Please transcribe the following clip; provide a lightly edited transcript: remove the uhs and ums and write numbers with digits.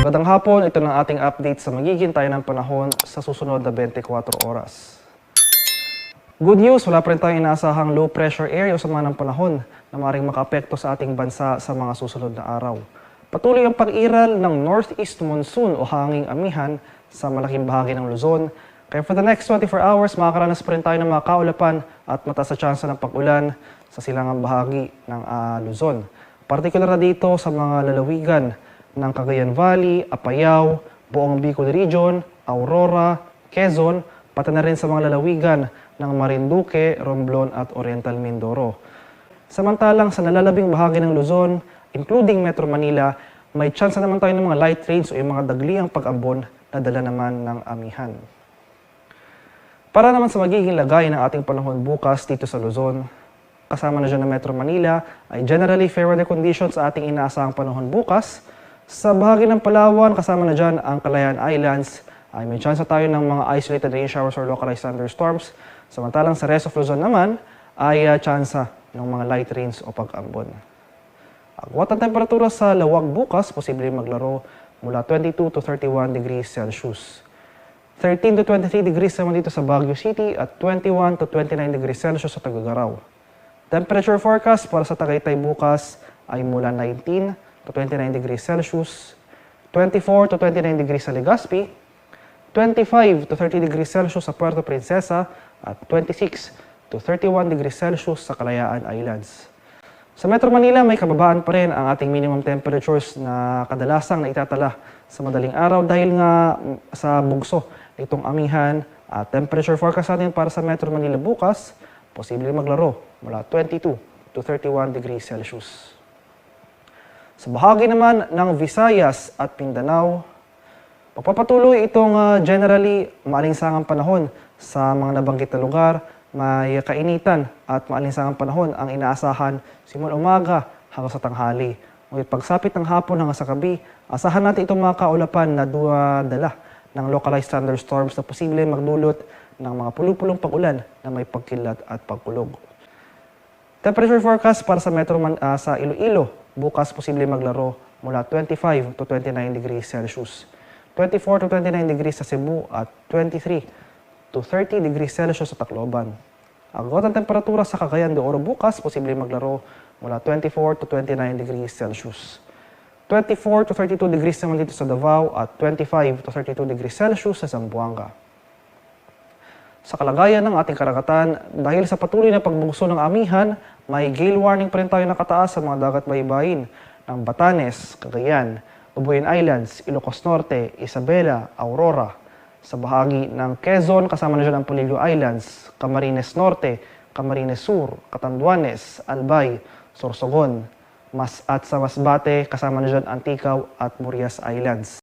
Magandang hapon, ito na ating update sa magiging tayo ng panahon sa susunod na 24 oras. Good news, wala pa rin tayong inaasahang low pressure area o sama ng panahon na maaaring makaapekto sa ating bansa sa mga susunod na araw. Patuloy ang pag-iral ng northeast monsoon o hanging amihan sa malaking bahagi ng Luzon. Kaya for the next 24 hours, makakaranas pa rin tayo ng mga kaulapan at mataas na tsansa ng pag-ulan sa silangang bahagi ng Luzon. Partikular na dito sa mga lalawigan ng Cagayan Valley, Apayao, buong Bicol Region, Aurora, Quezon, pati na rin sa mga lalawigan ng Marinduque, Romblon at Oriental Mindoro. Samantalang sa nalalabing bahagi ng Luzon, including Metro Manila, may tsansa naman tayo ng mga light rains o yung mga dagliang pag-ambon na dala naman ng amihan. Para naman sa magiging lagay ng ating panahon bukas dito sa Luzon, kasama na dyan ng Metro Manila, ay generally fair weather conditions sa ating inaasahang panahon bukas. Sa bahagi ng Palawan, kasama na dyan ang Kalayaan Islands, ay may chance tayo ng mga isolated rain showers or localized thunderstorms. Samantalang sa rest of Luzon naman, ay chance ng mga light rains o pag-ambon. Agwat ang temperatura sa Lawag bukas, posibleng maglaro mula 22 to 31 degrees Celsius. 13 to 23 degrees naman dito sa Baguio City at 21 to 29 degrees Celsius sa Tuguegarao. Temperature forecast para sa Tagaytay bukas ay mula 19 to 29 degrees Celsius, 24 to 29 degrees sa Legazpi, 25 to 30 degrees Celsius sa Puerto Princesa, at 26 to 31 degrees Celsius sa Kalayaan Islands. Sa Metro Manila, may kababaan pa rin ang ating minimum temperatures na kadalasang naitatala sa madaling araw dahil nga sa bugso itong amihan. At temperature forecast natin para sa Metro Manila bukas, posibleng maglaro mula 22 to 31 degrees Celsius. Sa bahagi naman ng Visayas at Mindanao, magpapatuloy itong generally maalinsangang panahon sa mga nabanggit na lugar. May kainitan at maalinsangang panahon ang inaasahan simula umaga hanggang sa tanghali. Ngunit pagsapit ng hapon hanggang sa gabi, asahan natin itong mga kaulapan na dala ng localized thunderstorms na posible magdulot ng mga pulupulong pag-ulan na may pagkilat at pagkulog. Temperature forecast para sa sa Iloilo, bukas posible maglaro mula 25 to 29 degrees Celsius, 24 to 29 degrees sa Cebu at 23 to 30 degrees Celsius sa Tacloban. Agwat ang temperatura sa Cagayan de Oro bukas, posible maglaro mula 24 to 29 degrees Celsius. 24 to 32 degrees naman dito sa Davao at 25 to 32 degrees Celsius sa Zamboanga. Sa kalagayan ng ating karagatan, dahil sa patuloy na pagbugso ng amihan, may gale warning pa rin tayo nakataas sa mga dagat baybayin ng Batanes, Cagayan, Ubuyan Islands, Ilocos Norte, Isabela, Aurora. Sa bahagi ng Quezon, kasama na dyan ang Polillo Islands, Camarines Norte, Camarines Sur, Catanduanes, Albay, Sorsogon, at sa Masbate, kasama na dyan Anticaw at Murias Islands.